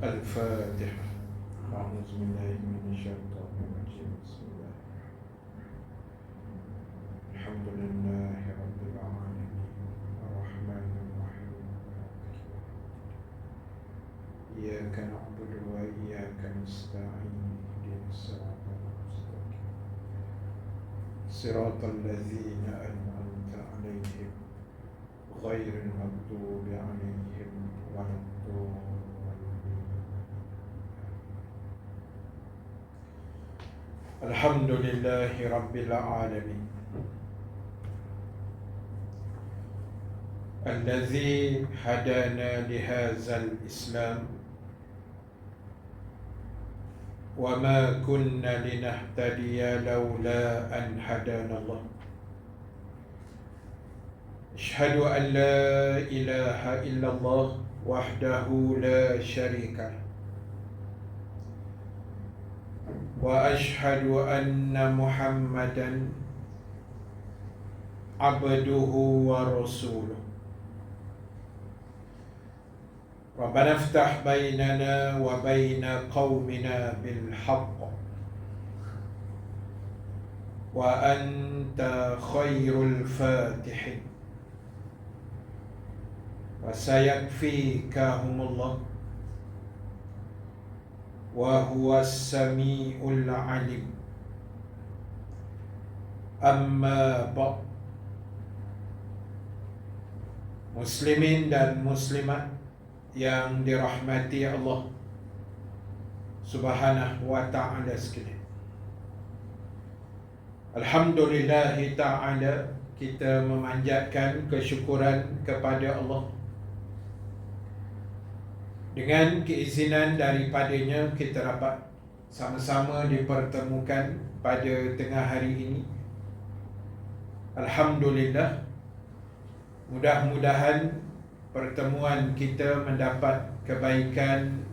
الفاتحة. أعوذ بالله من الشيطان الرجيم. بسم الله. الحمد لله رب العالمين الرحمن الرحيم إياك نعبد وإياك نستعين اهدنا الصراط المستقيم صراط الذين أنعمت عليهم غير المغضوب عليهم ولا الضالين. الحمد لله رب العالمين الذي هدانا لهذا الإسلام وما كنا لنهتدي لولا أن هدانا الله. أشهد أن لا إله إلا الله وحده لا شريك له وأشهد أن محمدا عبده ورسوله. ربنا افتح بيننا وبين قومنا بالحق وأنت خير الفاتحين وسيكفيكهم الله وهو السميع العليم. Amma ba'd. Muslimin dan muslimat yang dirahmati Allah Subhanahu wa ta'ala sekalian, Alhamdulillah ta'ala, kita memanjatkan kesyukuran kepada Allah. Dengan keizinan daripadanya kita dapat sama-sama dipertemukan pada tengah hari ini. Alhamdulillah, mudah-mudahan pertemuan kita mendapat kebaikan,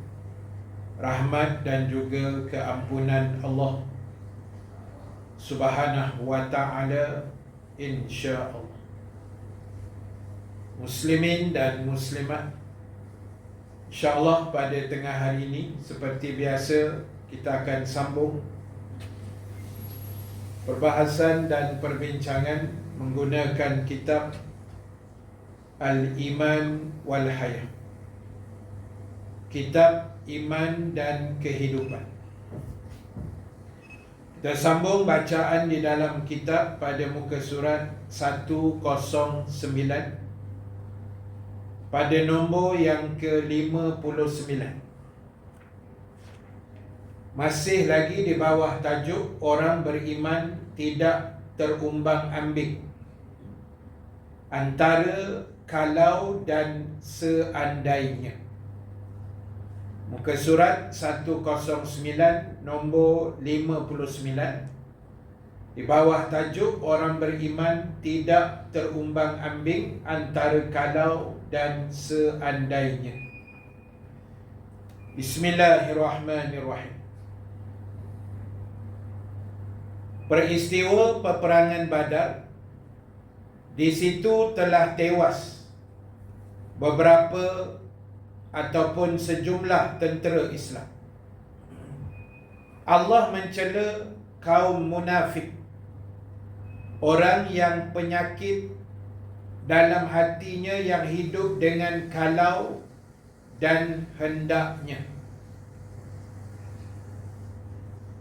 rahmat dan juga keampunan Allah Subhanahu wa ta'ala, insya-Allah. Muslimin dan muslimat, insya-Allah pada tengah hari ini seperti biasa kita akan sambung perbahasan dan perbincangan menggunakan kitab Al-Iman wal Hayah, kitab Iman dan Kehidupan. Kita sambung bacaan di dalam kitab pada muka surat 109 pada nombor yang ke-59. Masih lagi di bawah tajuk orang beriman tidak terumbang-ambing antara kalau dan seandainya. Muka surat 109 nombor 59 di bawah tajuk orang beriman tidak terumbang-ambing antara kalau dan seandainya. Bismillahirrahmanirrahim. Peristiwa peperangan Badar, di situ telah tewas beberapa ataupun sejumlah tentera Islam. Allah mencela kaum munafik, orang yang penyakit dalam hatinya yang hidup dengan kalau dan hendaknya,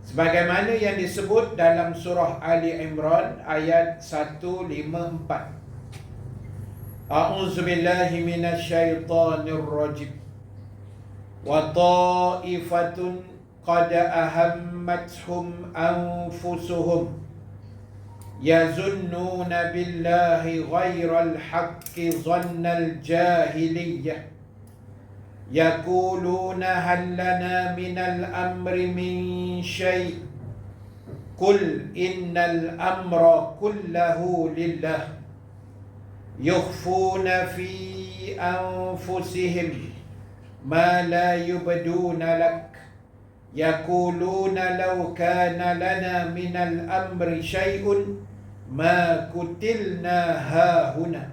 sebagaimana yang disebut dalam surah Ali Imran ayat 154. A'udzu billahi minasyaitonir rajim. Wa ta'ifatun qad ahammatuhum anfusuhum yazunnuna billahi ghairal haqqi dhannal jahiliyah yaquluna hal lana minal amri min syai' qul innal amra kullahu lillah yukhfuna fi anfusihim ma la yubduna lak yaquluna law kana lana minal amri syai'un ma kutilna hahuna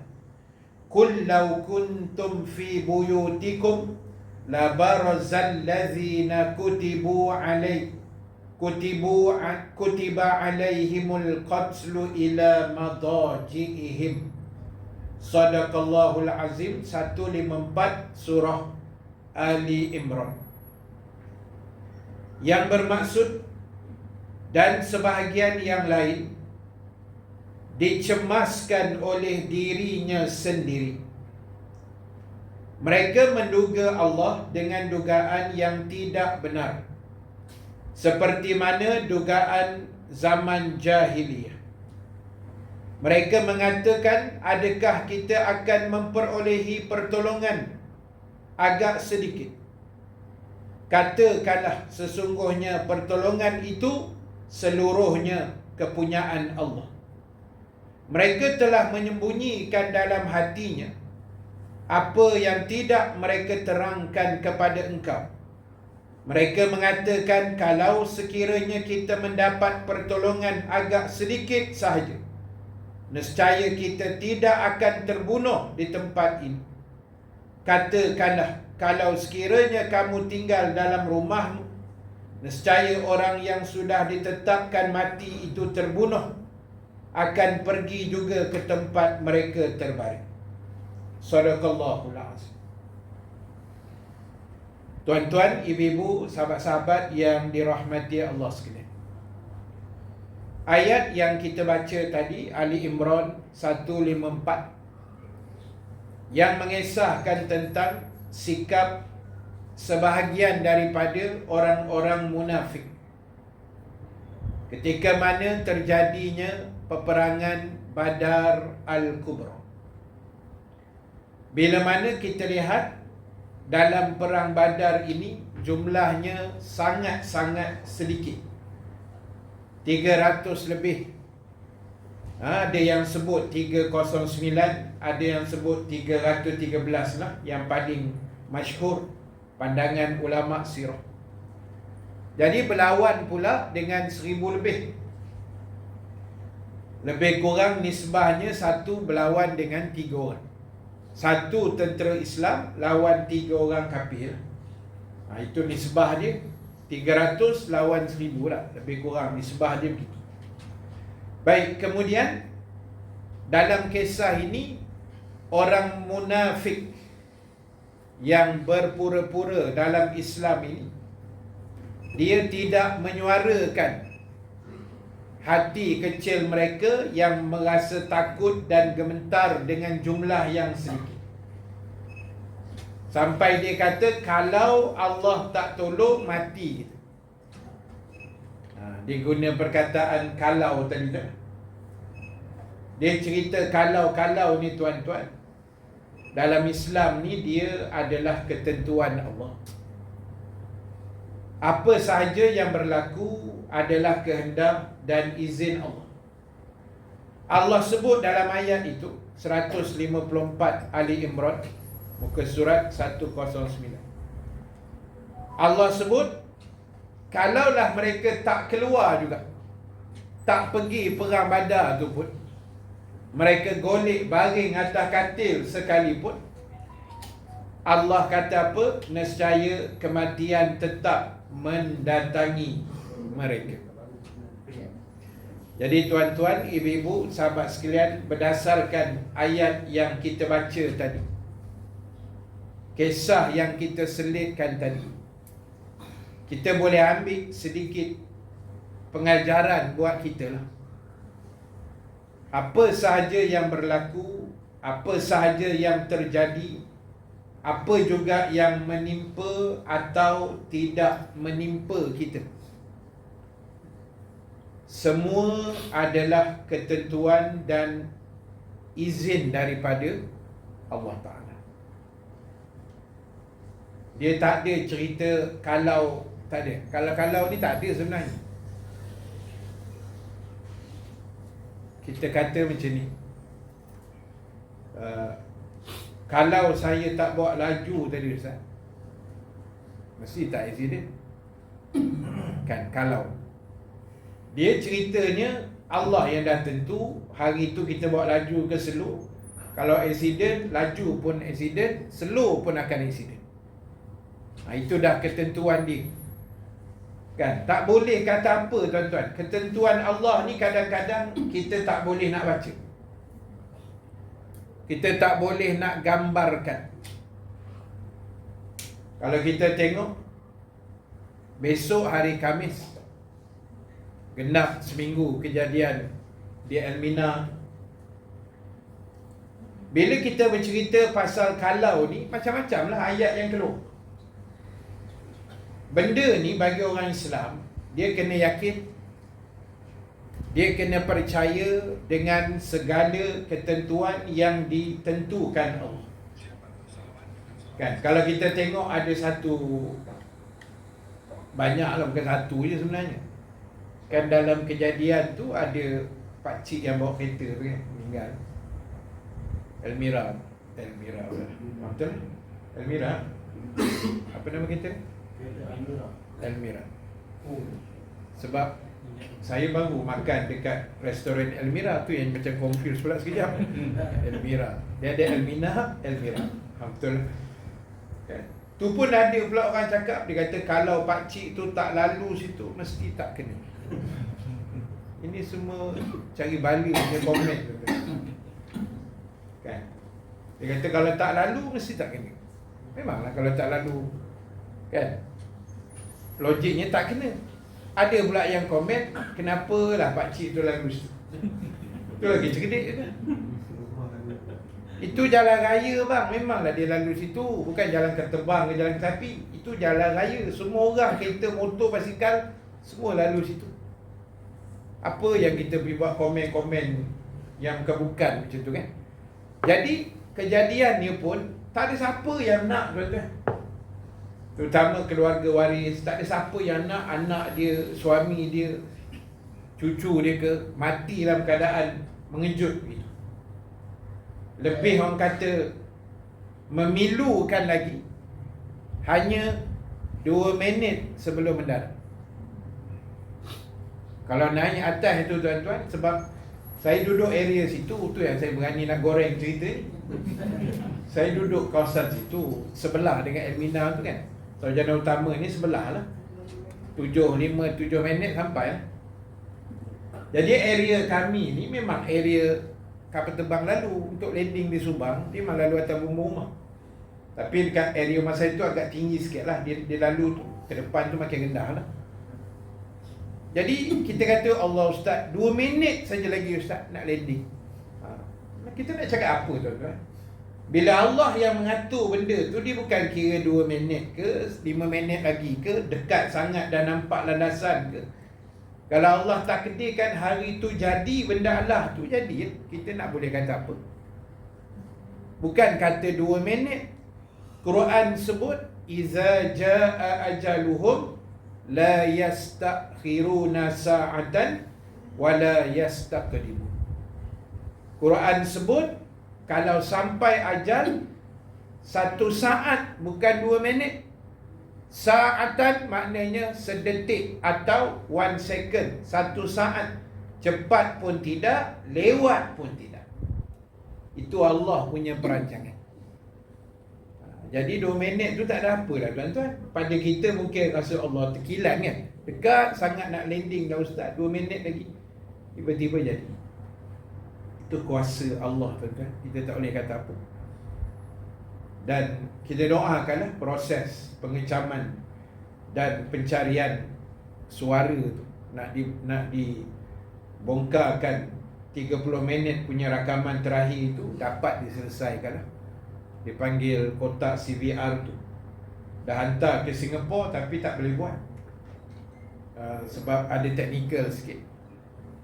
qul law kuntum fi buyutikum la barazal ladzina kutiba alaihimul qatlu ila madaji'ihim. Sadaqallahul azim. 154 surah Ali Imran. Yang bermaksud dan sebahagian yang lain dicemaskan oleh dirinya sendiri. Mereka menduga Allah dengan dugaan yang tidak benar, seperti mana dugaan zaman jahiliyah. Mereka mengatakan, adakah kita akan memperolehi pertolongan agak sedikit? Katakanlah, sesungguhnya pertolongan itu seluruhnya kepunyaan Allah. Mereka telah menyembunyikan dalam hatinya apa yang tidak mereka terangkan kepada engkau. Mereka mengatakan, kalau sekiranya kita mendapat pertolongan agak sedikit sahaja, nescaya kita tidak akan terbunuh di tempat ini. Katakanlah, kalau sekiranya kamu tinggal dalam rumahmu, nescaya orang yang sudah ditetapkan mati itu terbunuh akan pergi juga ke tempat mereka terbaring. Sadaqallahul azim. Tuan-tuan, ibu-ibu, sahabat-sahabat yang dirahmati Allah sekalian, ayat yang kita baca tadi, Ali Imran 154, yang mengisahkan tentang sikap sebahagian daripada orang-orang munafik ketika mana terjadinya peperangan Badar Al-Kubra. Bila mana kita lihat dalam perang Badar ini jumlahnya sangat-sangat sedikit, 300 lebih. Ada yang sebut 309, ada yang sebut 313 lah, yang paling masyhur pandangan ulama sirah. Jadi berlawan pula dengan 1000 lebih. Lebih kurang nisbahnya satu berlawan dengan 3 orang. Satu tentera Islam lawan 3 orang kafir. Itu nisbah dia. 300 lawan 1000 lah. Lebih kurang nisbah dia begitu. Baik, kemudian dalam kisah ini, orang munafik yang berpura-pura dalam Islam ini, dia tidak menyuarakan hati kecil mereka yang merasa takut dan gemetar dengan jumlah yang sedikit. Sampai dia kata, kalau Allah tak tolong, mati kita. Dia guna perkataan kalau tadi tu. Dia cerita kalau ni tuan-tuan, dalam Islam ni dia adalah ketentuan Allah. Apa sahaja yang berlaku adalah kehendak dan izin Allah. Allah sebut dalam ayat itu 154 Ali Imran, muka surat 109. Allah sebut, kalaulah mereka tak keluar juga, tak pergi perang Badar tu pun, mereka golek baring atas katil sekalipun, Allah kata apa? Nescaya kematian tetap mendatangi mereka. Jadi tuan-tuan, ibu-ibu, sahabat sekalian, berdasarkan ayat yang kita baca tadi, kisah yang kita selitkan tadi, kita boleh ambil sedikit pengajaran buat kita lah. Apa sahaja yang berlaku, apa sahaja yang terjadi, apa juga yang menimpa atau tidak menimpa kita, semua adalah ketentuan dan izin daripada Allah Ta'ala. Dia tak ada cerita kalau, tak ada. Kalau ni tak ada sebenarnya. Kita kata macam ni, kalau saya tak bawa laju tadi Ustaz, mesti tak accident. Kan, kalau dia ceritanya Allah yang dah tentu hari tu kita bawa laju ke slow. Kalau accident, laju pun accident, slow pun akan accident. Itu dah ketentuan dia. Kan? Tak boleh kata apa tuan-tuan. Ketentuan Allah ni kadang-kadang kita tak boleh nak baca. Kita tak boleh nak gambarkan. Kalau kita tengok, besok hari Khamis, genap seminggu kejadian di Elmina. Bila kita bercerita pasal kalau ni, macam-macam lah ayat yang keluar. Benda ni bagi orang Islam, dia kena yakin, dia kena percaya dengan segala ketentuan yang ditentukan Allah. Kan, kalau kita tengok ada satu, banyaklah, bukan satu je sebenarnya. Kan dalam kejadian tu ada pakcik yang bawa kereta tu kan, meninggal. Elmira betul? Elmira. Apa nama kereta? Elmira. Sebab saya baru makan dekat restoran Elmira tu yang macam confused pula sekejap. Elmira. Dia ada Elmira. Betul. Kan? Tu pun ada pula orang cakap, dia kata kalau pakcik tu tak lalu situ mesti tak kena. Ini semua cari balik dia komen tu. Kan? Dia kata kalau tak lalu mesti tak kena. Memanglah kalau tak lalu, kan, logiknya tak kena. Ada pula yang komen, kenapalah pakcik tu lalu situ. Itu lagi cerdik kan? Itu jalan raya bang, memanglah dia lalu situ. Bukan jalan ketebang ke jalan kesapi. Itu jalan raya, semua orang, kereta, motor, basikal, semua lalu situ. Apa yang kita pergi buat komen-komen yang bukan macam tu kan? Jadi kejadian ni pun tak ada siapa yang nak, tuan-tuan. Terutama keluarga waris, tak ada siapa yang nak anak dia, suami dia, cucu dia ke mati dalam keadaan mengejut gitu. Lebih orang kata memilukan lagi, hanya 2 minit sebelum mendarat. Kalau naik atas itu tuan-tuan, sebab saya duduk area situ, tu yang saya berani nak goreng cerita ni. Saya duduk kawasan situ, sebelah dengan Elmina tu kan. Sarjana utama ni sebelah lah, 7 minit sampai lah. Jadi area kami ni memang area kapal terbang lalu. Untuk landing di Subang, dia memang lalu atas rumah-rumah. Tapi dekat area masa itu agak tinggi sikit lah. Dia lalu tu, ke depan tu makin rendah lah. Jadi kita kata, Allah Ustaz, 2 minit saja lagi Ustaz nak landing. Kita nak cakap apa tuan-tuan? Bila Allah yang mengatur benda tu, dia bukan kira 2 minit ke 5 minit lagi ke, dekat sangat dah nampak landasan ke. Kalau Allah takdirkan hari tu jadi, benda Allah tu jadi, kita nak boleh kata apa? Bukan kata 2 minit. Quran sebut, iza jaa ajaluhum la yastakhiruna sa'atan wa la yastaqdimun. Quran sebut, kalau sampai ajal 1 saat, bukan 2 minit. Sa'atan maknanya sedetik atau 1 second. 1 saat. Cepat pun tidak, lewat pun tidak. Itu Allah punya perancangan. Jadi 2 minit tu tak ada apa lah tuan-tuan. Pada kita mungkin rasa Allah terkilan kan, dekat sangat nak landing dah Ustaz, 2 minit lagi, tiba-tiba jadi. Itu kuasa Allah tuan-tuan. Kita tak boleh kata apa. Dan kita doakanlah proses pengecaman dan pencarian suara tu nak dibongkarkan 30 minit punya rakaman terakhir itu dapat diselesaikan lah. Dipanggil kotak CVR tu, dah hantar ke Singapura tapi tak boleh buat, sebab ada teknikal sikit.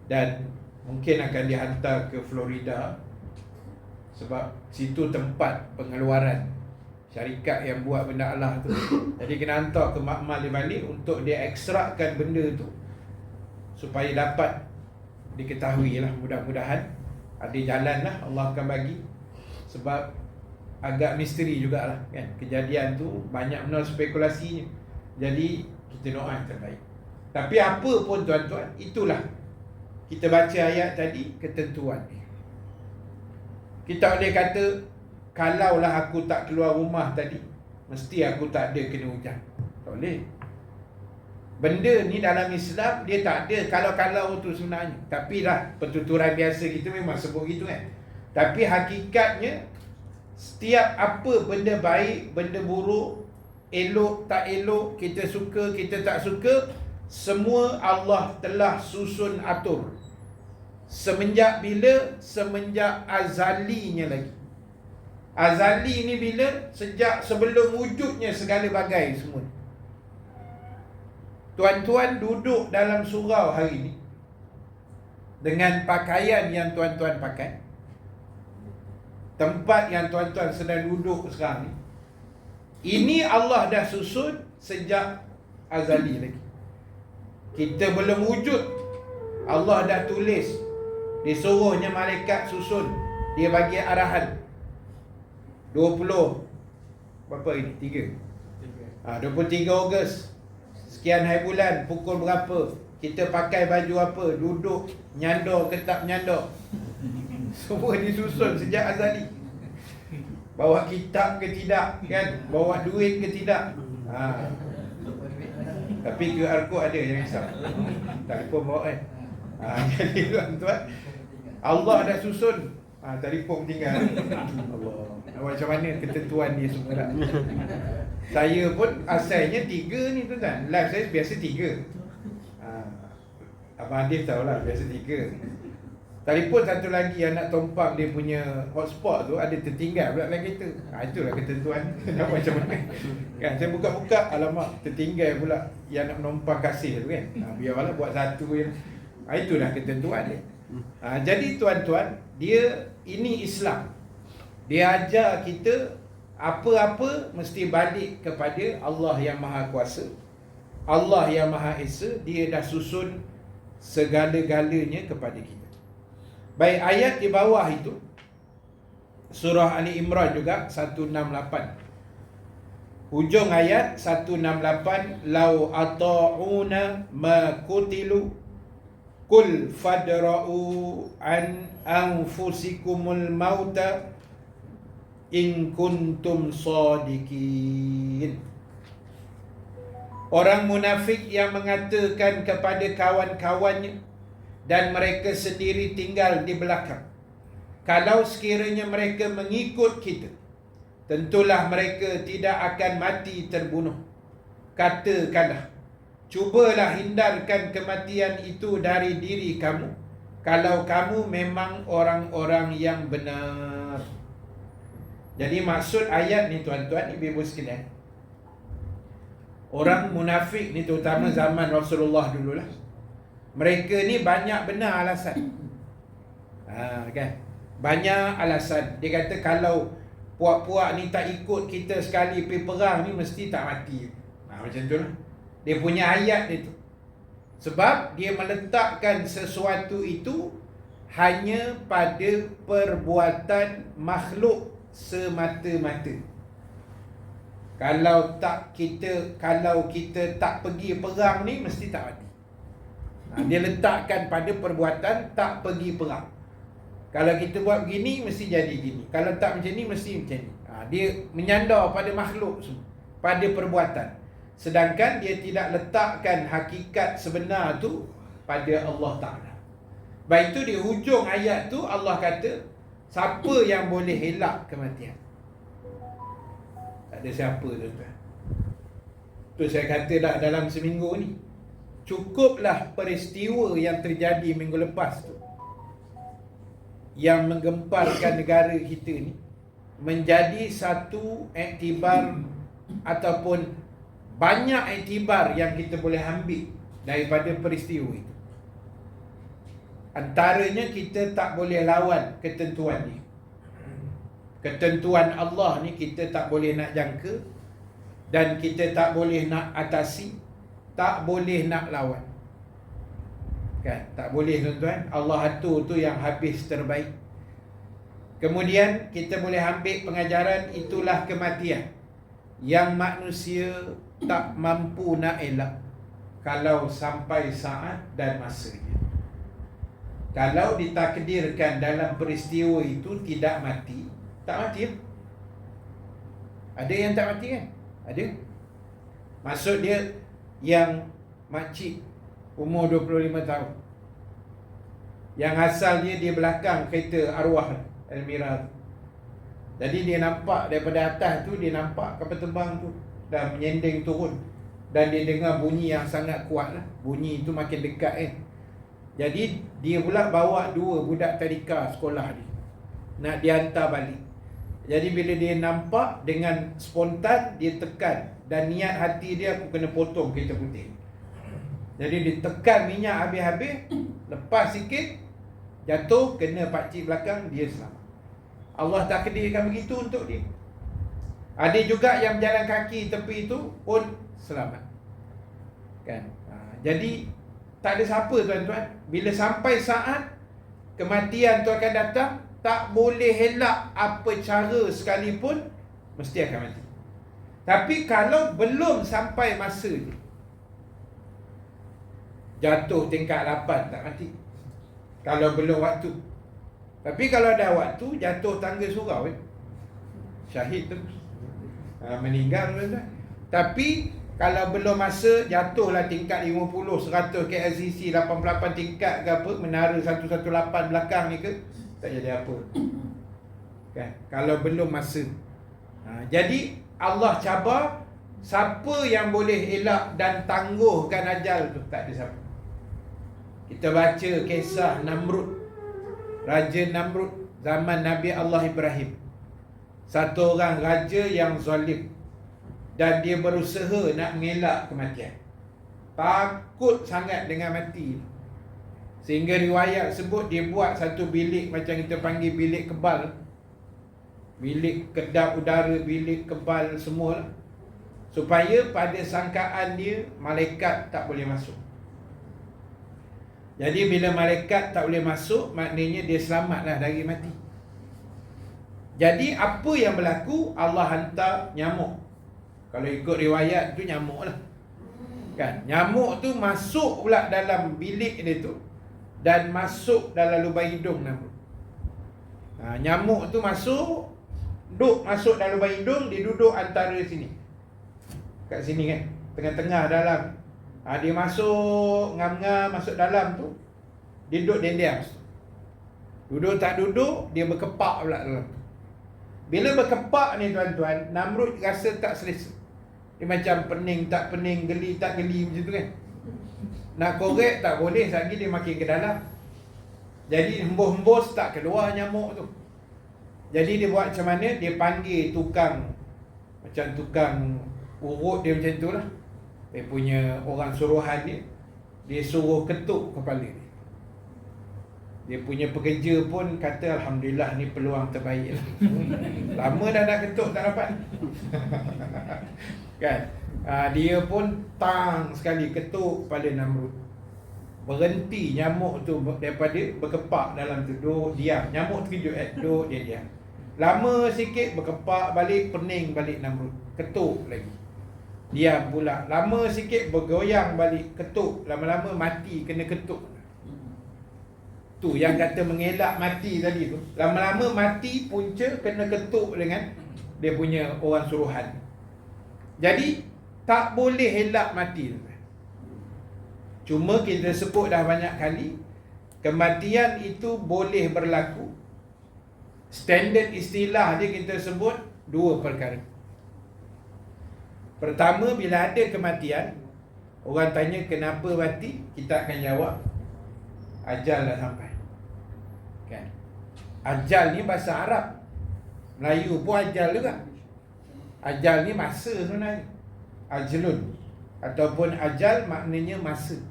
Dan mungkin akan dihantar ke Florida, sebab situ tempat pengeluaran syarikat yang buat benda Allah tu. Jadi kena hantar ke makmal di balik untuk dia ekstrakkan benda tu supaya dapat diketahui lah. Mudah-mudahan ada jalan lah, Allah akan bagi. Sebab agak misteri jugalah kan, kejadian tu banyak benar spekulasinya. Jadi kita doa yang terbaik. Tapi apa pun tuan-tuan, itulah kita baca ayat tadi, ketentuan ni. Kita boleh kata, kalaulah aku tak keluar rumah tadi, mesti aku tak ada kena hujat. Tak boleh. Benda ni dalam Islam dia tak ada kalau-kalau tu sebenarnya. Tapi lah pertuturan biasa kita memang sebut gitu kan. Tapi hakikatnya setiap apa benda baik, benda buruk, elok tak elok, kita suka, kita tak suka, semua Allah telah susun atur. Semenjak bila? Semenjak azalinya lagi. Azali ni bila? Sejak sebelum wujudnya segala bagai semua. Tuan-tuan duduk dalam surau hari ni dengan pakaian yang tuan-tuan pakai, tempat yang tuan-tuan sedang duduk sekarang ni, ini Allah dah susun sejak azali lagi. Kita belum wujud, Allah dah tulis. Disuruhnya malaikat susun, dia bagi arahan 20 berapa ini? 3 23 Ogos sekian hari bulan, pukul berapa, kita pakai baju apa, duduk nyandor ke tak nyandor, semua disusun sejak azali. Bawa kitab ke tidak, kan? Bawa duit ke tidak. Tapi QR code ada, jangan risau. Telefon bawa kan. Jadi tuan-tuan, Allah dah susun. Telefon tinggal. Allah. Macam mana ketentuan dia semua tak? Saya pun asalnya 3 ni tuan-tuan. Live saya biasa 3. Abang Adif tahulah, biasa 3. Telefon satu lagi yang nak tompang dia punya hotspot tu ada tertinggal pula dalam kereta. Itulah ketentuan. Nak macam mana? Kan saya buka-buka, alamak tertinggal pula yang nak menumpang kasih tu kan. Biarlah buat satu je. Itulah ketentuan dia. Jadi tuan-tuan, ini Islam. Dia ajar kita apa-apa mesti balik kepada Allah yang Maha Kuasa, Allah yang Maha Esa. Dia dah susun segala-galanya kepada kita. Baik, ayat di bawah itu surah Ali Imran juga 168. Hujung ayat 168, lau ata'una ma kutilu kul fadra'u an anfusikumul mauta in kuntum sadiqin. Orang munafik yang mengatakan kepada kawan-kawannya dan mereka sendiri tinggal di belakang, kalau sekiranya mereka mengikut kita, tentulah mereka tidak akan mati terbunuh. Katakanlah, cubalah hindarkan kematian itu dari diri kamu, kalau kamu memang orang-orang yang benar. Jadi maksud ayat ni tuan-tuan, ibu-ibu sekalian, orang munafik ni terutama zaman Rasulullah dululah, mereka ni banyak benar alasan. Kan? Banyak alasan. Dia kata kalau puak-puak ni tak ikut kita sekali pergi perang ni mesti tak mati. Macam tu lah. Dia punya ayat dia tu. Sebab dia meletakkan sesuatu itu hanya pada perbuatan makhluk semata-mata. Kalau kita tak pergi perang ni mesti tak mati. Dia letakkan pada perbuatan tak pergi perang. Kalau kita buat begini mesti jadi gini, kalau tak macam ni mesti macam ni. Dia menyandar pada makhluk semua, pada perbuatan. Sedangkan dia tidak letakkan hakikat sebenar tu pada Allah Ta'ala. Baik, itu di hujung ayat tu Allah kata, siapa yang boleh elak kematian? Tak ada siapa, tuan-tuan. Tu saya kata dah dalam seminggu ni, cukuplah peristiwa yang terjadi minggu lepas tu, yang menggemparkan negara kita ni, menjadi satu iktibar ataupun banyak iktibar yang kita boleh ambil daripada peristiwa itu. Antaranya, kita tak boleh lawan ketentuan ni. Ketentuan Allah ni kita tak boleh nak jangka, dan kita tak boleh nak atasi, tak boleh nak lawan. Kan? Tak boleh, tuan-tuan. Allah atur tu yang habis terbaik. Kemudian kita boleh ambil pengajaran, itulah kematian yang manusia tak mampu nak elak kalau sampai saat dan masanya. Kalau ditakdirkan dalam peristiwa itu tidak mati, tak mati. Ada yang tak mati kan? Ada. Maksud dia yang makcik umur 25 tahun, yang asal dia belakang kereta arwah Elmira. Jadi dia nampak daripada atas tu, dia nampak kapal terbang tu dah menyending turun. Dan dia dengar bunyi yang sangat kuat lah. Bunyi tu makin dekat Jadi dia pula bawa 2 budak tadika sekolah dia, nak dihantar balik. Jadi bila dia nampak, dengan spontan dia tekan. Dan niat hati dia, aku kena potong kereta putih. Jadi dia tekan minyak habis-habis, lepas sikit, jatuh, kena pakcik belakang, dia selamat. Allah takdirkan begitu untuk dia. Ada juga yang berjalan kaki tepi itu pun selamat. Kan? Jadi tak ada siapa tuan-tuan, bila sampai saat kematian tu akan datang, tak boleh elak apa cara sekalipun, mesti akan mati. Tapi kalau belum sampai masa ni, jatuh tingkat 8 tak mati, kalau belum waktu. Tapi kalau dah waktu, jatuh tangga surau, syahid terus, meninggal tuan-tuan. Tapi kalau belum masa, jatuhlah tingkat 50, 100 KLCC 88 tingkat ke apa, menara 118 belakang ni ke, tak jadi apa. Kan? Kalau belum masa. Jadi Allah cabar siapa yang boleh elak dan tangguhkan ajal tu, tak ada siapa. Kita baca kisah Namrud, Raja Namrud zaman Nabi Allah Ibrahim. Satu orang raja yang zalim, dan dia berusaha nak mengelak kematian. Takut sangat dengan mati. Sehingga riwayat sebut dia buat satu bilik, macam kita panggil bilik kebal, bilik kedap udara, bilik kebal semua, supaya pada sangkaan dia malaikat tak boleh masuk. Jadi bila malaikat tak boleh masuk, maknanya dia selamatlah dari mati. Jadi apa yang berlaku? Allah hantar nyamuk. Kalau ikut riwayat tu nyamuk lah, kan? Nyamuk tu masuk pula dalam bilik dia tu, dan masuk dalam lubang hidung Namrud. Nyamuk tu masuk dalam lubang hidung. Dia duduk antara sini, kat sini kan, tengah-tengah dalam. Dia masuk ngam-ngam, masuk dalam tu, dia duduk diam-diam. Duduk tak duduk, dia berkepak pula dalam tu. Bila berkepak ni tuan-tuan, Namrud rasa tak selesa. Dia macam pening tak pening, geli tak geli, macam tu kan. Nak korek tak boleh, lagi dia makin ke dalam. Jadi hembus-hembus tak keluar nyamuk tu. Jadi dia buat macam mana? Dia panggil tukang, macam tukang urut dia macam tu lah, dia punya orang suruhan dia. Dia suruh ketuk kepala dia. Dia punya pekerja pun kata, Alhamdulillah, ni peluang terbaik lah. Lama dah nak ketuk tak dapat. Kan? Dia pun tang sekali ketuk kepala Namrud. Berhenti nyamuk tu daripada berkepak dalam tu. Duduk diam. Nyamuk terkejut, duduk dia diam. Lama sikit berkepak balik, pening balik Namrud. Ketuk lagi, diam pula. Lama sikit bergoyang balik, ketuk. Lama-lama mati kena ketuk. Tu yang kata mengelak mati tadi tu. Lama-lama mati punca kena ketuk dengan dia punya orang suruhan. Jadi tak boleh elak mati. Cuma kita sebut dah banyak kali, kematian itu boleh berlaku. Standard istilah dia kita sebut 2 perkara. Pertama, bila ada kematian, orang tanya kenapa mati, kita akan jawab ajal dah sampai. Kan? Ajal ni bahasa Arab. Melayu pun ajal juga. Ajal ni masa sebenarnya. Ajlun. Ataupun ajal maknanya masa.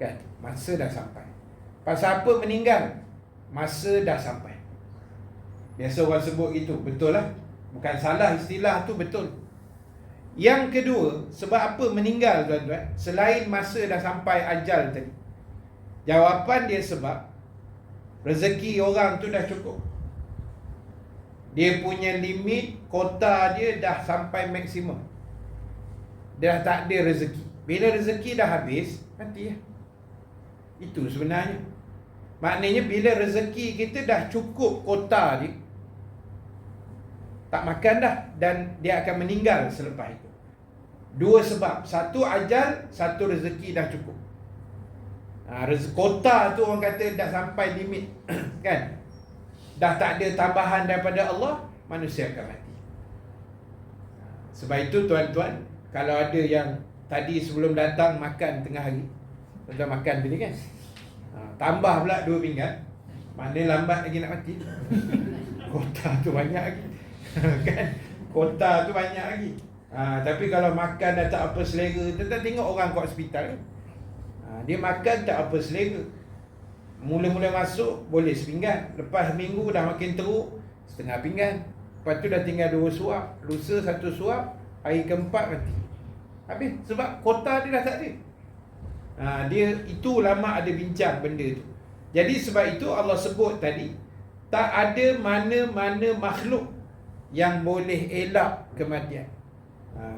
Kan? Masa dah sampai. Pasal apa meninggal? Masa dah sampai. Biasa orang sebut gitu. Betul lah. Bukan salah istilah tu, betul. Yang kedua, sebab apa meninggal tuan-tuan? Selain masa dah sampai ajal tadi, jawapan dia sebab rezeki orang tu dah cukup. Dia punya limit, kota dia dah sampai maksimum. Dah tak ada rezeki. Bila rezeki dah habis, mati lah. Itu sebenarnya. Maknanya bila rezeki kita dah cukup kota dia, tak makan dah, dan dia akan meninggal selepas itu. Dua sebab, satu ajal, satu rezeki dah cukup. Kota tu orang kata dah sampai limit kan, dah tak ada tambahan daripada Allah, manusia akan mati. Sebab itu tuan-tuan, kalau ada yang tadi sebelum datang makan tengah hari, tuan-tuan makan tadi kan, tambah pula 2 pinggan, mana lambat lagi nak mati. Kota tu banyak lagi kan, kota tu banyak lagi. Tapi kalau makan dah tak apa selera, tuan-tuan tengok orang kat hospital kan, dia makan tak apa selera. Mula-mula masuk boleh sepinggan, lepas minggu dah makin teruk, setengah pinggan, lepas tu dah tinggal 2 suap, lusa 1 suap, hari keempat mati. Habis, sebab kota dia dah tak ada. Dia itu lama ada bincang benda tu. Jadi sebab itu Allah sebut tadi, tak ada mana-mana makhluk yang boleh elak kematian.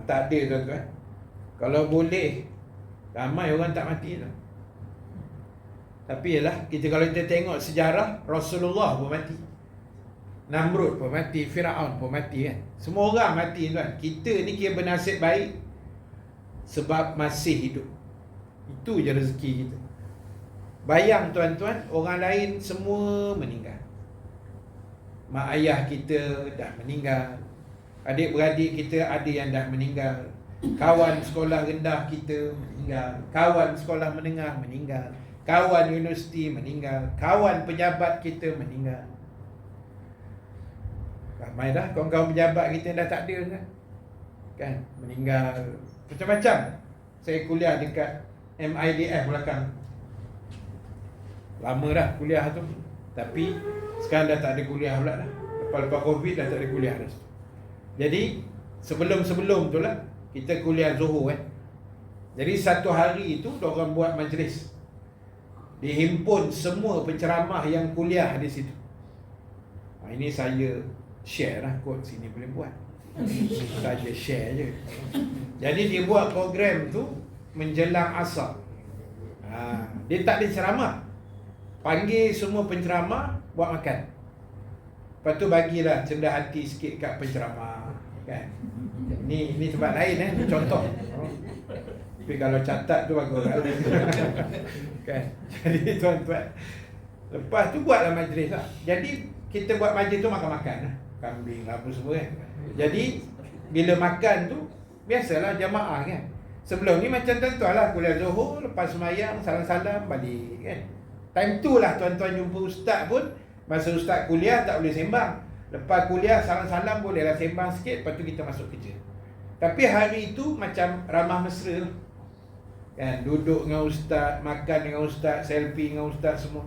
Tak ada tuan-tuan. Kalau boleh, ramai orang tak mati tu. Tapi ialah, kalau kita tengok sejarah, Rasulullah pun mati, Namrud pun mati, Firaun pun mati kan. Semua orang mati tuan. Kita ni kira bernasib baik sebab masih hidup. Itu je rezeki kita. Bayang tuan-tuan, orang lain semua meninggal. Mak ayah kita dah meninggal, adik-beradik kita ada yang dah meninggal, kawan sekolah rendah kita meninggal, kawan sekolah menengah meninggal, kawan universiti meninggal, kawan pejabat kita meninggal. Ramai dah kawan-kawan pejabat kita dah tak ada kan, meninggal. Macam-macam. Saya kuliah dekat MIDF belakang, lama dah kuliah tu, tapi sekarang dah tak ada kuliah pula dah. Lepas Covid dah tak ada kuliah dah. Jadi sebelum tu lah kita kuliah Zuhur kan. Jadi satu hari itu diorang buat majlis, dihimpun semua penceramah yang kuliah di situ. Ini saya share lah kot, sini boleh buat. Saja share je. Jadi dia buat program tu menjelang asar. Dia tak ada ceramah, panggil semua penceramah buat makan. Lepas tu bagilah cendah hati sikit kat penceramah kan. Ni tempat lain ni contoh. Tapi kalau catat tu bagus kan. Jadi tuan-tuan, lepas tu buatlah majlis lah. Jadi kita buat majlis tu makan-makan lah, kambing lah apa semua kan. Jadi bila makan tu biasalah jamaah kan. Sebelum ni macam tuan-tuan lah kuliah Zuhur, lepas semayang salam-salam balik kan. Time tu lah tuan-tuan jumpa ustaz pun, masa ustaz kuliah tak boleh sembang. Lepas kuliah salam-salam bolehlah sembang sikit, lepas tu kita masuk kerja. Tapi hari itu macam ramah mesra kan, duduk dengan ustaz, makan dengan ustaz, selfie dengan ustaz semua.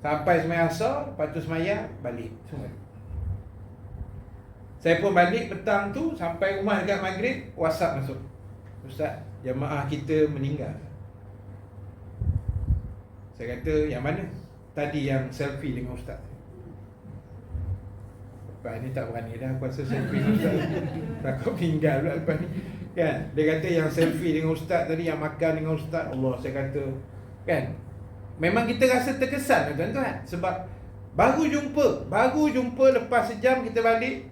Sampai semayang asar, lepas tu semayang balik semua. Saya pun balik petang tu, sampai rumah dekat maghrib, WhatsApp masuk, ustaz, jamaah kita meninggal. Saya kata, yang mana? Tadi yang selfie dengan ustaz. Lepas ni tak berani dah aku rasa selfie dengan ustaz. Takut meninggal pula lepas ni kan. Dia kata yang selfie dengan ustaz tadi, yang makan dengan ustaz. Allah, saya kata kan, memang kita rasa terkesan tuan-tuan. Sebab baru jumpa lepas sejam kita balik.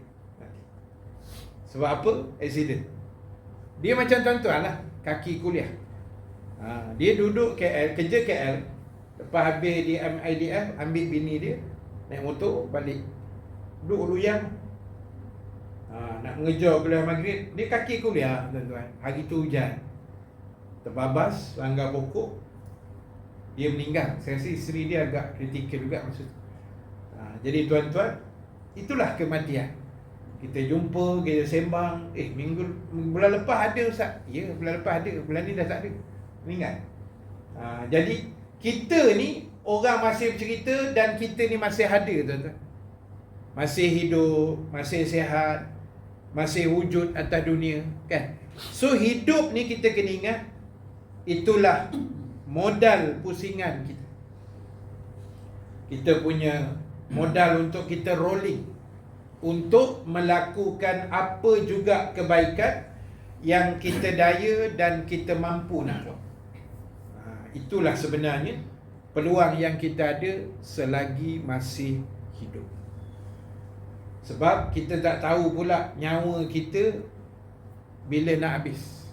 Sebab apa? Accident. Dia macam tuan-tuan lah, kaki kuliah. Dia duduk KL, kerja KL. Lepas habis di MIDF, ambil bini dia, naik motor balik, duduk luyang. Nak mengejar kuliah maghrib, dia kaki kuliah tuan-tuan. Hari tu hujan, terbabas, langgar pokok, dia meninggal. Saya rasa isteri dia agak kritikal juga masa tu. Jadi tuan-tuan, itulah kematian. Kita jumpa, kita sembang, bulan lepas ada ustaz. Ya, bulan lepas ada, bulan ni dah tak ada, meninggal. Jadi kita ni, orang masih bercerita dan kita ni masih ada tuan-tuan, masih hidup, masih sihat, masih wujud atas dunia kan. So hidup ni kita kena ingat, itulah modal pusingan kita. Kita punya modal untuk kita rolling, untuk melakukan apa juga kebaikan yang kita daya dan kita mampu nak buat. Itulah sebenarnya peluang yang kita ada selagi masih hidup. Sebab kita tak tahu pula nyawa kita bila nak habis.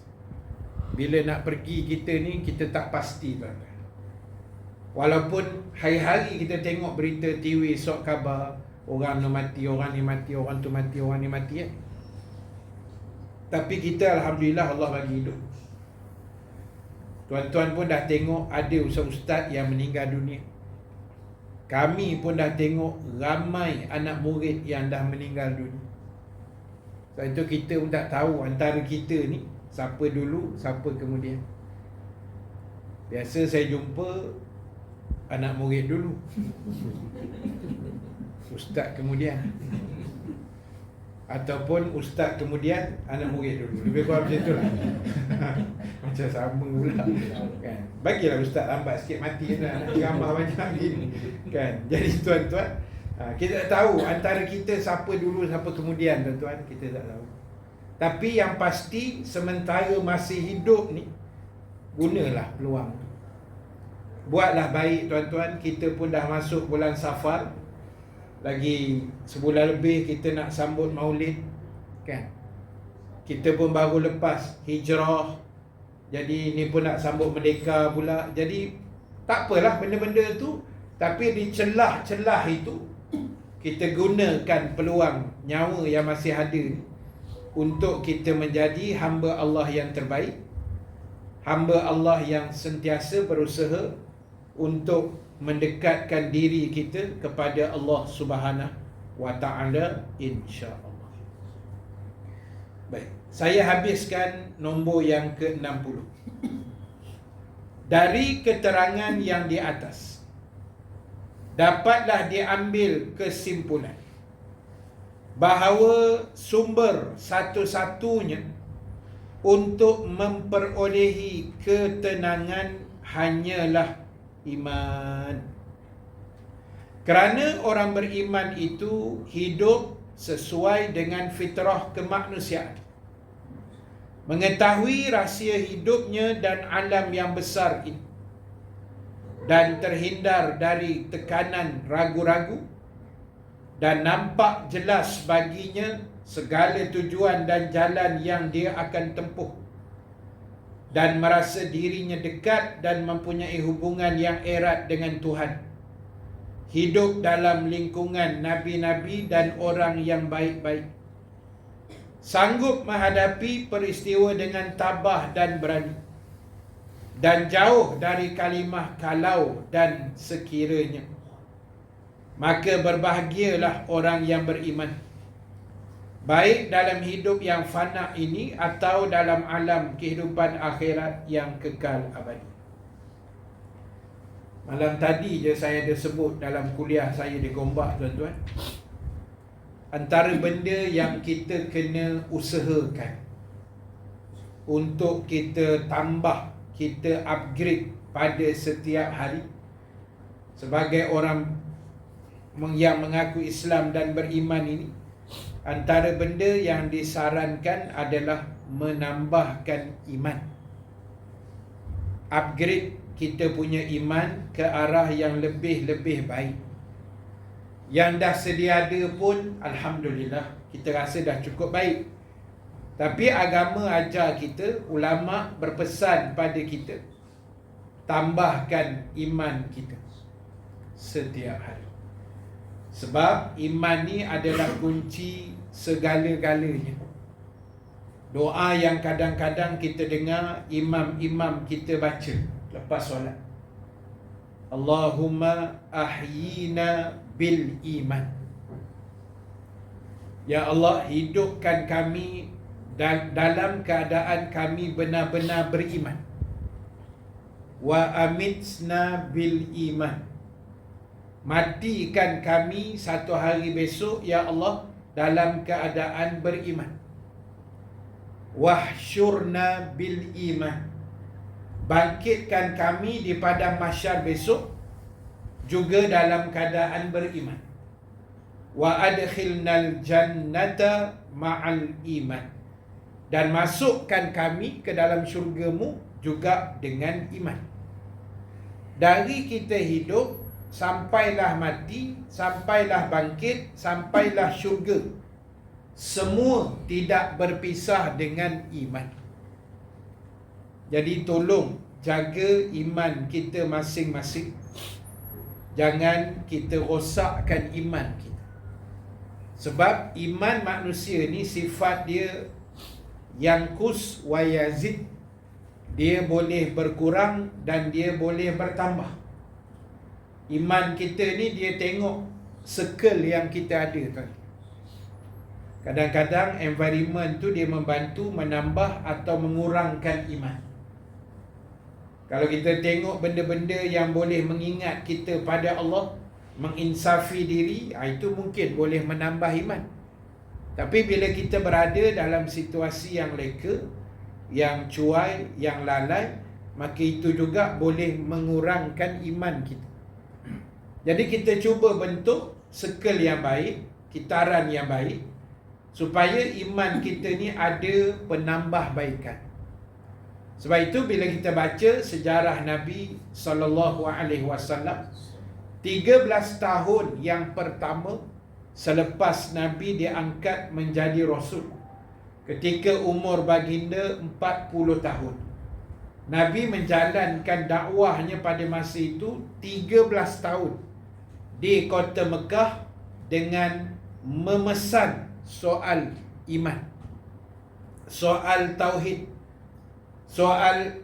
Bila nak pergi kita ni, kita tak pasti, tuan-tuan. Walaupun hari-hari kita tengok berita TV, sok khabar, orang ni mati, orang ni mati, orang tu mati, orang ni mati, kan? Tapi kita Alhamdulillah Allah bagi hidup. Tuan-tuan pun dah tengok ada ustaz-ustaz yang meninggal dunia. Kami pun dah tengok ramai anak murid yang dah meninggal dunia. Sebab itu kita pun tak tahu antara kita ni siapa dulu, siapa kemudian. Biasa saya jumpa anak murid dulu, ustaz kemudian, ataupun ustaz kemudian anak murid dulu. Lebih kurang macam tu lah. Macam sama pula, kan? Bagilah ustaz lambat sikit mati lah, nak ceramah banyak ni, kan? Jadi tuan-tuan, kita tak tahu antara kita siapa dulu siapa kemudian, tuan-tuan. Kita tak tahu. Tapi yang pasti sementara masih hidup ni, gunalah peluang. Buatlah baik, tuan-tuan. Kita pun dah masuk bulan Safar. Lagi sebulan lebih kita nak sambut Maulid, kan? Kita pun baru lepas hijrah. Jadi ni pun nak sambut Merdeka pula. Jadi tak apalah benda-benda tu, tapi di celah-celah itu kita gunakan peluang nyawa yang masih ada untuk kita menjadi hamba Allah yang terbaik, hamba Allah yang sentiasa berusaha untuk mendekatkan diri kita kepada Allah Subhanahu wa Ta'ala, insya-Allah. Baik, saya habiskan nombor yang ke-60. Dari keterangan yang di atas, dapatlah diambil kesimpulan bahawa sumber satu-satunya untuk memperolehi ketenangan hanyalah iman. Kerana orang beriman itu hidup sesuai dengan fitrah kemanusiaan, mengetahui rahsia hidupnya dan alam yang besar ini, dan terhindar dari tekanan ragu-ragu, dan nampak jelas baginya segala tujuan dan jalan yang dia akan tempuh, dan merasa dirinya dekat dan mempunyai hubungan yang erat dengan Tuhan, hidup dalam lingkungan nabi-nabi dan orang yang baik-baik, sanggup menghadapi peristiwa dengan tabah dan berani, dan jauh dari kalimah kalau dan sekiranya. Maka berbahagialah orang yang beriman, baik dalam hidup yang fana ini atau dalam alam kehidupan akhirat yang kekal abadi. Malam tadi je saya ada sebut dalam kuliah saya di Gombak, tuan-tuan. Antara benda yang kita kena usahakan untuk kita tambah, kita upgrade pada setiap hari sebagai orang yang mengaku Islam dan beriman ini, antara benda yang disarankan adalah menambahkan iman. Upgrade kita punya iman ke arah yang lebih-lebih baik. Yang dah sedia ada pun Alhamdulillah, kita rasa dah cukup baik. Tapi agama ajar kita, ulama berpesan pada kita, tambahkan iman kita setiap hari. Sebab iman ni adalah kunci segala-galanya. Doa yang kadang-kadang kita dengar imam-imam kita baca lepas solat, Allahumma ahyina bil iman. Ya Allah, hidupkan kami dalam keadaan kami benar-benar beriman. Wa amitsna bil iman. Matikan kami satu hari besok, ya Allah, dalam keadaan beriman. Wahsyurna bil iman. Bangkitkan kami di padang mahsyar besok juga dalam keadaan beriman. Wa adkhilnal jannata ma'al iman. Dan masukkan kami ke dalam syurga-Mu juga dengan iman. Dari kita hidup sampailah mati, sampailah bangkit, sampailah syurga. Semua tidak berpisah dengan iman. Jadi tolong jaga iman kita masing-masing. Jangan kita rosakkan iman kita. Sebab iman manusia ni sifat dia yanqus wa yazid. Dia boleh berkurang dan dia boleh bertambah. Iman kita ni dia tengok circle yang kita ada tadi. Kadang-kadang environment tu dia membantu menambah atau mengurangkan iman. Kalau kita tengok benda-benda yang boleh mengingat kita pada Allah, menginsafi diri, itu mungkin boleh menambah iman. Tapi bila kita berada dalam situasi yang leka, yang cuai, yang lalai, maka itu juga boleh mengurangkan iman kita. Jadi kita cuba bentuk circle yang baik, kitaran yang baik, supaya iman kita ni ada penambahbaikan. Sebab itu bila kita baca sejarah Nabi SAW, 13 tahun yang pertama selepas Nabi diangkat menjadi Rasul, ketika umur baginda 40 tahun, Nabi menjalankan dakwahnya pada masa itu 13 tahun di kota Mekah dengan memesan soal iman, soal tauhid, soal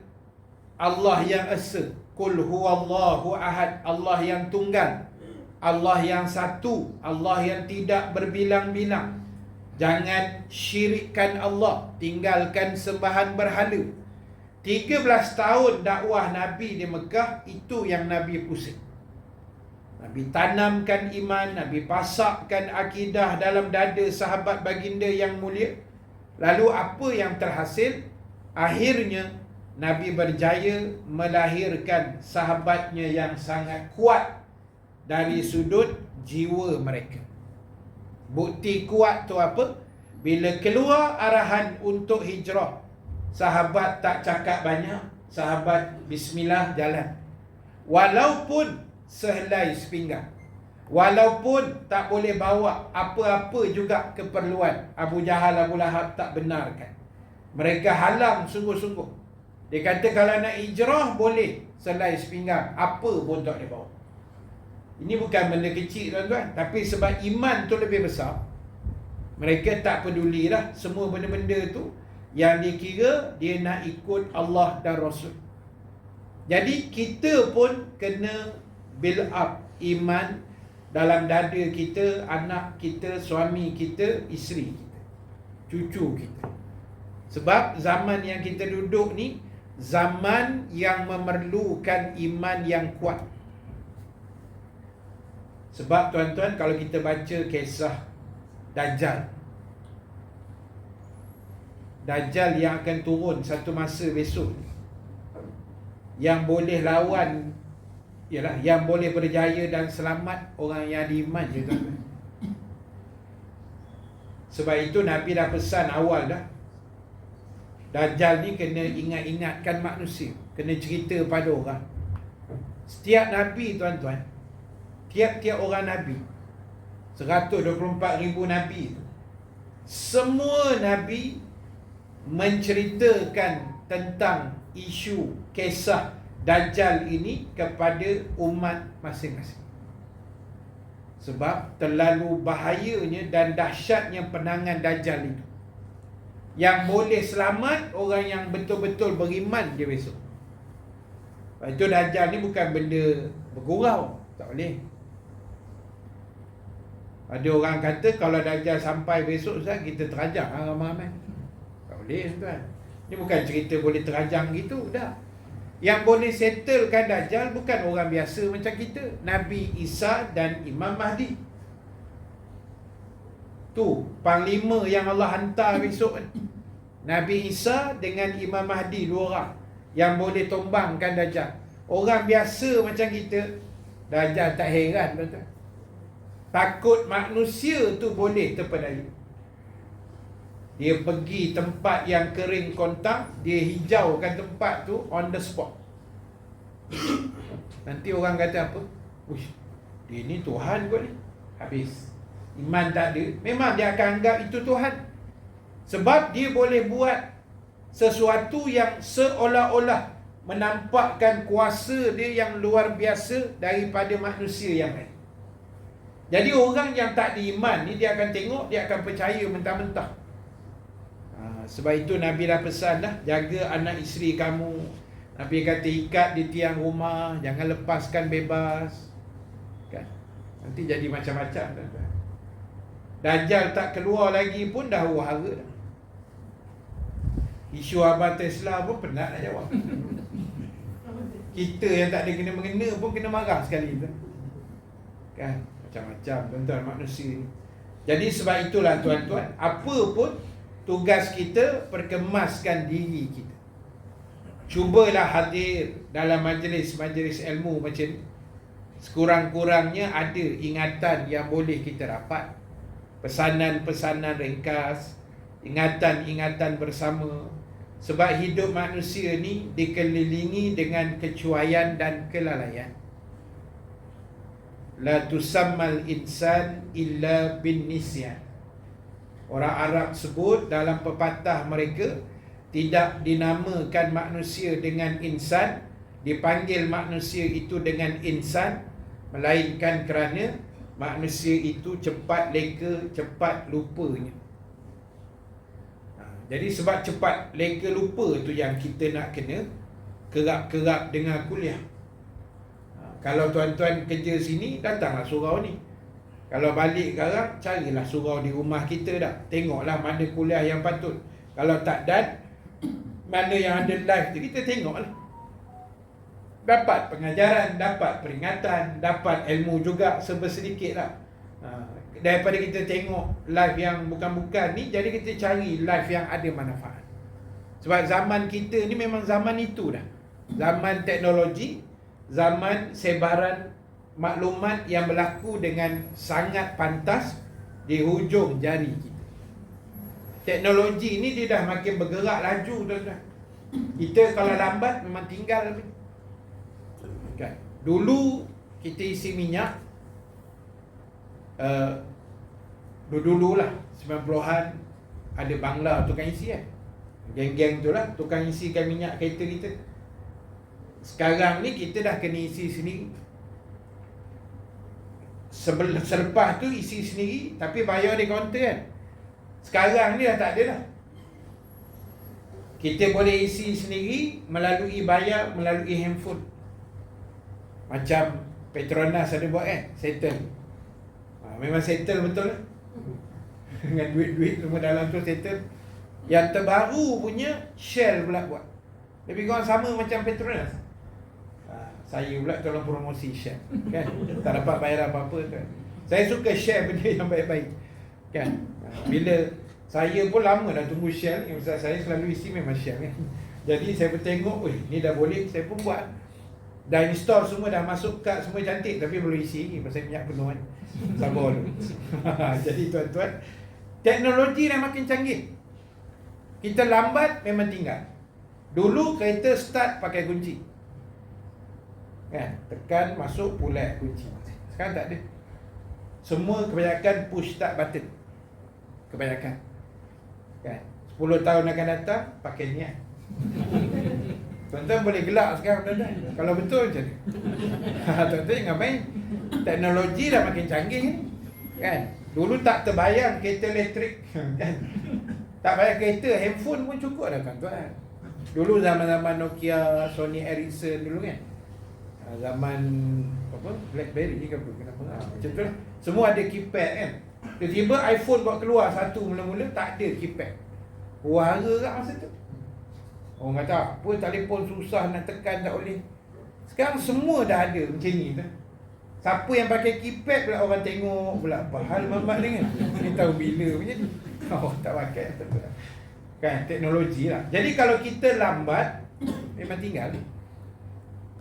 Allah yang esa, Qul huwallahu ahad, Allah yang tunggal, Allah yang satu, Allah yang tidak berbilang-bilang. Jangan syirikkan Allah, tinggalkan sembahan berhala. 13 tahun dakwah Nabi di Mekah, itu yang Nabi pusing. Nabi tanamkan iman, Nabi pasakkan akidah dalam dada sahabat baginda yang mulia. Lalu apa yang terhasil? Akhirnya Nabi berjaya melahirkan sahabatnya yang sangat kuat dari sudut jiwa mereka. Bukti kuat tu apa? Bila keluar arahan untuk hijrah, sahabat tak cakap banyak, sahabat bismillah jalan. Walaupun sehelai sepinggang, walaupun tak boleh bawa apa-apa juga keperluan, Abu Jahal, Abu Lahab tak benarkan. Mereka halang sungguh-sungguh. Dia kata kalau nak hijrah boleh selai sepinggang, apa pun tak boleh bawa. Ini bukan benda kecil tuan-tuan, tapi sebab iman tu lebih besar, mereka tak peduli dah semua benda-benda tu. Yang dikira dia nak ikut Allah dan Rasul. Jadi kita pun kena build up iman dalam dada kita, anak kita, suami kita, isteri kita, cucu kita. Sebab zaman yang kita duduk ni zaman yang memerlukan iman yang kuat. Sebab tuan-tuan, kalau kita baca kisah Dajjal, Dajjal yang akan turun satu masa besok, yang boleh lawan, ialah yang boleh berjaya dan selamat orang yang ada iman je, tuan-tuan. Sebab itu Nabi dah pesan awal dah, Dajjal ni kena ingat-ingatkan manusia, kena cerita pada orang. Setiap Nabi tuan-tuan, tiap-tiap orang Nabi, 124,000 Nabi, semua Nabi menceritakan tentang isu kisah Dajjal ini kepada umat masing-masing. Sebab terlalu bahayanya dan dahsyatnya penangan Dajjal itu. Yang boleh selamat orang yang betul-betul beriman dia besok. Lepas itu Dajjal ni bukan benda bergurau, tak boleh. Ada orang kata kalau Dajjal sampai besok Ustaz, kita terajang ramai-ramai. Tak boleh tuan. Ini bukan cerita boleh terajang gitu, dah. Yang boleh settlekan Dajjal bukan orang biasa macam kita, Nabi Isa dan Imam Mahdi. Tu panglima yang Allah hantar besok. Nabi Isa dengan Imam Mahdi, dua orang yang boleh tombangkan Dajjal. Orang biasa macam kita, Dajjal tak heran tuan-tuan. Takut manusia tu boleh terpedaya. Dia pergi tempat yang kering kontang, dia hijaukan tempat tu on the spot. Nanti orang kata apa? Uish, dia ni Tuhan kot ni. Habis. Iman tak ada, memang dia akan anggap itu Tuhan. Sebab dia boleh buat sesuatu yang seolah-olah menampakkan kuasa dia yang luar biasa daripada manusia yang lain. Jadi orang yang tak beriman ni, dia akan tengok, dia akan percaya mentah-mentah. Sebab itu Nabi dah pesan dah, jaga anak isteri kamu. Nabi kata ikat di tiang rumah, jangan lepaskan bebas. Kan? Nanti jadi macam-macam dah. Dajjal tak keluar lagi pun dah wahara dah. Isu abang Tesla pun penat nak jawab. Kita yang tak ada kena-mengena pun kena marah sekali tu. Kan? Macam-macam tuan-tuan manusia ni. Jadi sebab itulah tuan-tuan, apa pun tugas kita perkemaskan diri kita. Cubalah hadir dalam majlis-majlis ilmu macam ni. Sekurang-kurangnya ada ingatan yang boleh kita dapat. Pesanan-pesanan ringkas, ingatan-ingatan bersama. Sebab hidup manusia ni dikelilingi dengan kecuaian dan kelalaian. La tusammal insan illa bin nisyan. Orang Arab sebut dalam pepatah mereka, tidak dinamakan manusia dengan insan, dipanggil manusia itu dengan insan, melainkan kerana manusia itu cepat leka, cepat lupanya. Jadi sebab cepat leka lupa tu yang kita nak kena kerap-kerap dengar kuliah. Kalau tuan-tuan kerja sini, datanglah surau ni. Kalau balik sekarang, carilah surau di rumah kita dah. Tengoklah mana kuliah yang patut. Kalau tak dan, mana yang ada live tu, kita tengoklah. Dapat pengajaran, dapat peringatan, dapat ilmu juga sebersedikit lah. Daripada kita tengok live yang bukan-bukan ni, jadi kita cari live yang ada manfaat. Sebab zaman kita ni memang zaman itu dah. Zaman teknologi, zaman sebaran maklumat yang berlaku dengan sangat pantas di hujung jari kita. Teknologi ni dia dah makin bergerak laju tuan-tuan. Kita kalau lambat memang tinggal. Kan? Dulu kita isi minyak, dulu-dululah 90-an ada bangla tukang isi kan. Geng-geng tu lah tukang isikan minyak kereta kita. Sekarang ni kita dah kena isi sendiri. Selepas tu isi sendiri, tapi bayar di kaunter kan. Sekarang ni dah tak ada dah. Kita boleh isi sendiri melalui bayar melalui handphone. Macam Petronas ada buat kan, settle. Memang settle betul lah. Dengan duit-duit semua dalam tu settle. Yang terbaru punya Shell pula buat. Lebih kurang sama macam Petronas. Saya pula tolong promosi Shell kan. Tak dapat bayar apa-apa kan. Saya suka share benda yang baik-baik kan. Bila saya pun lama dah tunggu Shell. Yang saya selalu isi memang Shell kan. Jadi saya pun tengok, ni dah boleh, saya pun buat. Dah install semua, dah masuk kad semua cantik, tapi belum isi lagi pasal minyak penuh kan. Sabar dulu. Jadi tuan-tuan, teknologi dah makin canggih. Kita lambat memang tinggal. Dulu kereta start pakai kunci kan, tekan, masuk, pulat kunci. Sekarang tak ada. Semua kebanyakan push start button. Kebanyakan kan. 10 tahun akan datang pakai niat. Tuan-tuan boleh gelak sekarang tuan-tuan. Kalau betul macam ni. Tuan-tuan ngapain? Teknologi dah makin canggih kan. Dulu tak terbayang kereta elektrik kan. Tak bayar kereta, handphone pun cukup dah tuan-tuan. Dulu zaman-zaman Nokia, Sony Ericsson dulu kan. Zaman apa? BlackBerry ke apa? Kenapa? Macam tu lah. Semua ada keypad kan. Tiba-tiba iPhone buat keluar satu mula-mula tak ada keypad. Wahara kat masa tu. Orang kata apa, telefon susah nak tekan tak boleh. Sekarang semua dah ada macam ni tu. Siapa yang pakai keypad pula orang tengok pula apa hal Mamat ni kan. Ni tahu bila punya ni. Oh tak pakai kan, teknologi lah. Jadi kalau kita lambat memang tinggal.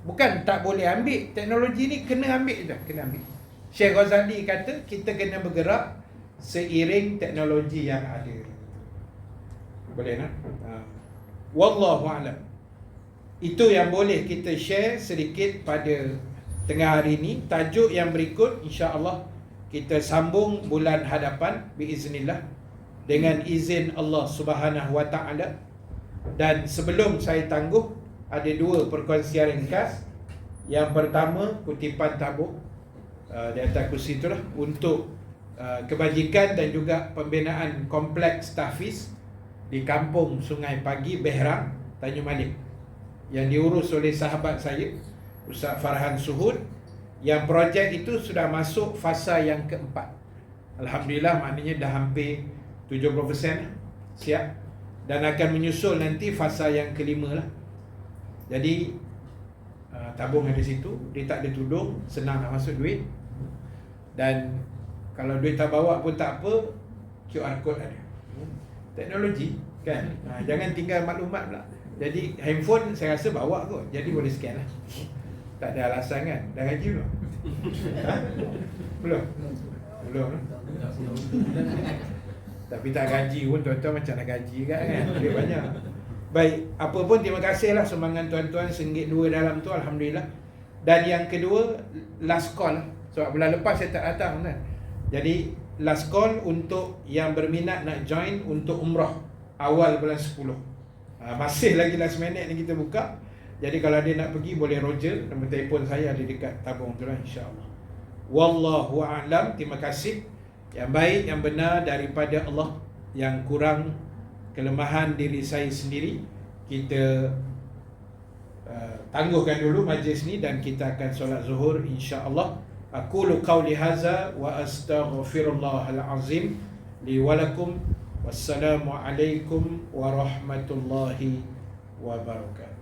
Bukan tak boleh ambil, teknologi ni kena ambil je, kena ambil. Syekh Ghazali kata kita kena bergerak seiring teknologi yang ada. Boleh tak? Wallahu a'lam. Itu yang boleh kita share sedikit pada tengah hari ini. Tajuk yang berikut insya-Allah kita sambung bulan hadapan biiznillah dengan izin Allah Subhanahu wa taala. Dan sebelum saya tangguh, ada dua perkongsian ringkas. Yang pertama, kutipan tabung di atas kursi itulah untuk kebajikan dan juga pembinaan kompleks tahfiz di kampung Sungai Pagi, Behrang, Tanjung Malik, yang diurus oleh sahabat saya Ustaz Farhan Suhud. Yang projek itu sudah masuk fasa yang keempat. Alhamdulillah, maknanya dah hampir 70% siap, dan akan menyusul nanti fasa yang kelima lah. Jadi tabung ada situ, dia tak ada tudung, senang nak masuk duit. Dan kalau duit tak bawa pun tak apa, QR code ada. Teknologi kan, jangan tinggal maklumat pula. Jadi handphone saya rasa bawa kot, jadi boleh scan lah. Tak ada alasan kan. Dah gaji belum? Belum? Belum. Tapi tak gaji pun tuan-tuan macam nak gaji kan, duit banyak. Baik, apa pun terima kasihlah sumbangan tuan-tuan RM1-2 dalam tu, alhamdulillah. Dan yang kedua, last call. Sebab bulan lepas saya tak datang kan. Jadi last call untuk yang berminat nak join untuk umrah awal bulan 10. Masih lagi last minute ni kita buka. Jadi kalau dia nak pergi boleh Roger, nombor telefon saya ada dekat tabung tu lah, insya-Allah. Wallahu a'lam. Terima kasih. Yang baik, yang benar daripada Allah, yang kurang kelemahan diri saya sendiri. Kita tangguhkan dulu majlis ni dan kita akan solat zuhur insya-Allah. Aqulu qawli hadza wa astaghfirullahal azim li wa lakum. Wassalamu alaikum warahmatullahi wabarakatuh.